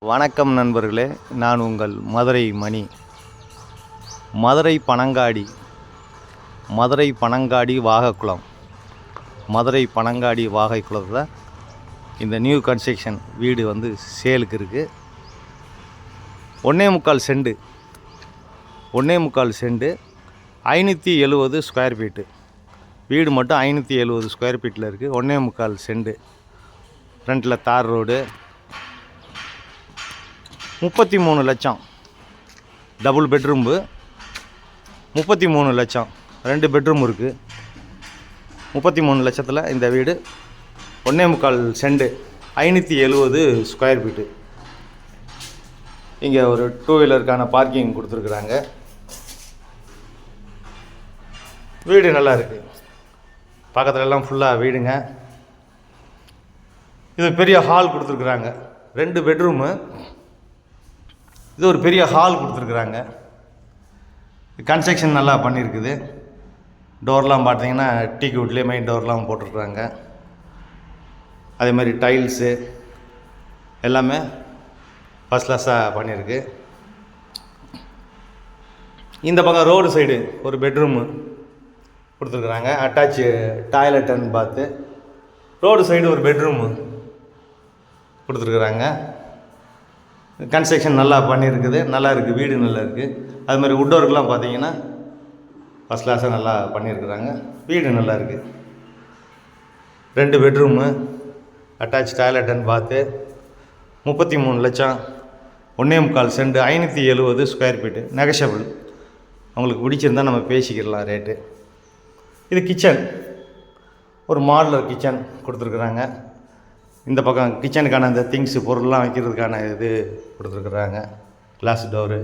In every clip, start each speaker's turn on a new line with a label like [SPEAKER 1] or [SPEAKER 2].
[SPEAKER 1] வணக்கம் நண்பர்களே, நான் உங்கள் மதுரை மணி. மதுரை பனங்காடி வாகைக்குளம். மதுரை பனங்காடி வாகைக்குளத்தில் இந்த நியூ கன்ஸ்ட்ரக்ஷன் வீடு வந்து சேலுக்கு இருக்குது. 1.25 செண்டு 570 ஸ்கொயர் ஃபீட்டு வீடு மட்டும் 570 ஸ்கொயர் ஃபீட்டில் இருக்குது. 1.25 செண்டு. ஃப்ரண்ட்டில் தார் ரோடு. 33 லட்சம். டபுள் பெட்ரூம்பு 33 லட்சம். 2 பெட்ரூம் இருக்குது. 33 லட்சத்தில் இந்த வீடு 1.25 செண்டு 570 ஸ்கொயர் ஃபீட்டு. இங்கே ஒரு 2 வீலருக்கான பார்க்கிங் கொடுத்துருக்குறாங்க. வீடு நல்லா இருக்குது. பக்கத்துல எல்லாம் ஃபுல்லாக வீடுங்க. இது பெரிய ஹால் கொடுத்துருக்குறாங்க. 2 பெட்ரூமு. இது ஒரு பெரிய ஹால் கொடுத்துருக்குறாங்க. கன்ஸ்ட்ரக்ஷன் நல்லா பண்ணியிருக்குது. டோர்லாம் பார்த்தீங்கன்னா டீக் வுட்லேயே மெயின் டோர்லாம் போட்டிருக்குறாங்க. அதே மாதிரி டைல்ஸு எல்லாமே ஃபஸ்ட் கிளாஸாக பண்ணியிருக்கு. இந்த பக்கம் ரோடு சைடு ஒரு பெட்ரூமு கொடுத்துருக்குறாங்க. அட்டாச்சு டாய்லெட் அண்ட் பாத்து. ரோடு சைடு ஒரு பெட்ரூமு கொடுத்துருக்குறாங்க. கன்ஸ்ட்ரக்ஷன் நல்லா பண்ணியிருக்குது. நல்லா இருக்குது. வீடு நல்லா இருக்குது. அது மாதிரி வுட் ஒர்க்லாம் பார்த்தீங்கன்னா ஃபஸ்ட் கிளாஸாக நல்லா பண்ணியிருக்குறாங்க. வீடு நல்லா இருக்குது. 2 பெட்ரூமு, அட்டாச் டாய்லெட் அண்ட் பாத்து. 33 லட்சம். 1.25 செண்டு 570 ஸ்கொயர் ஃபீட்டு. நெகஷபிள். அவங்களுக்கு பிடிச்சிருந்தால் நம்ம பேசிக்கிடலாம் ரேட்டு. இது கிச்சன். ஒரு மாடுலர் கிச்சன் கொடுத்துருக்குறாங்க. இந்த பக்கம் கிச்சனுக்கான அந்த திங்ஸு பொருள்லாம் வைக்கிறதுக்கான இது கொடுத்துருக்குறாங்க. Class door.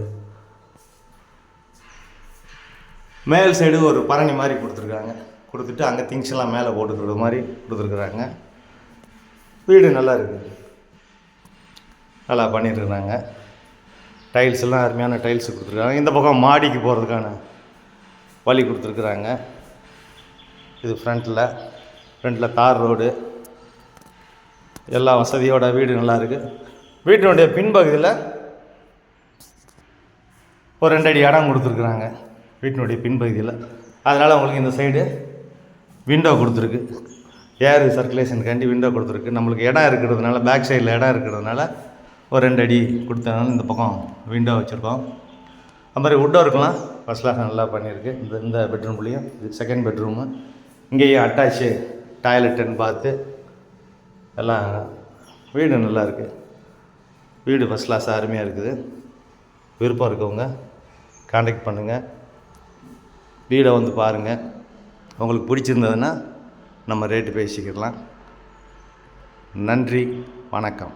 [SPEAKER 1] மேல் சைடு ஒரு பரணி மாதிரி கொடுத்துருக்காங்க. கொடுத்துட்டு அங்கே திங்ஸ் எல்லாம் மேலே போட்டுக்கிறது மாதிரி கொடுத்துருக்குறாங்க. வீடு நல்லா இருக்குது. நல்லா பண்ணிட்டுருக்குறாங்க. டைல்ஸ் எல்லாம் அருமையான டைல்ஸ் கொடுத்துருக்காங்க. இந்த பக்கம் மாடிக்கு போகிறதுக்கான வழி கொடுத்துருக்குறாங்க. இது ஃப்ரண்ட்டில் தார் ரோடு. எல்லா வசதியோட வீடு நல்லா இருக்குது. வீட்டினுடைய பின்பகுதியில் ஒரு 2 அடி இடம் கொடுத்துருக்குறாங்க. வீட்டினுடைய பின்பகுதியில். அதனால் உங்களுக்கு இந்த சைடு விண்டோ கொடுத்துருக்கு. ஏர் சர்க்குலேஷனுக்காண்டி விண்டோ கொடுத்துருக்கு. நம்மளுக்கு இடம் இருக்கிறதுனால, பேக் சைடில் இடம் இருக்கிறதுனால ஒரு 2 அடி கொடுத்ததுனால இந்த பக்கம் விண்டோ வச்சுருக்கோம். அது மாதிரி வுட் ஒர்க்லாம் ஃபஸ்ட் கிளாஸ் நல்லா பண்ணியிருக்கு. இந்த பெட்ரூம்லேயும் இது செகண்ட் பெட்ரூமு. இங்கேயும் அட்டாச்சு டாய்லெட் அண்ட் பாத்து எல்லாம். வீடு நல்லா இருக்குது. வீடு ஃபஸ்ட் கிளாஸாக அருமையாக இருக்குது. விருப்பம் இருக்கவங்க கான்டாக்ட் பண்ணுங்கள். வீடை வந்து பாருங்கள். உங்களுக்கு பிடிச்சிருந்ததுன்னா நம்ம ரேட்டு பேசிக்கிடலாம். நன்றி, வணக்கம்.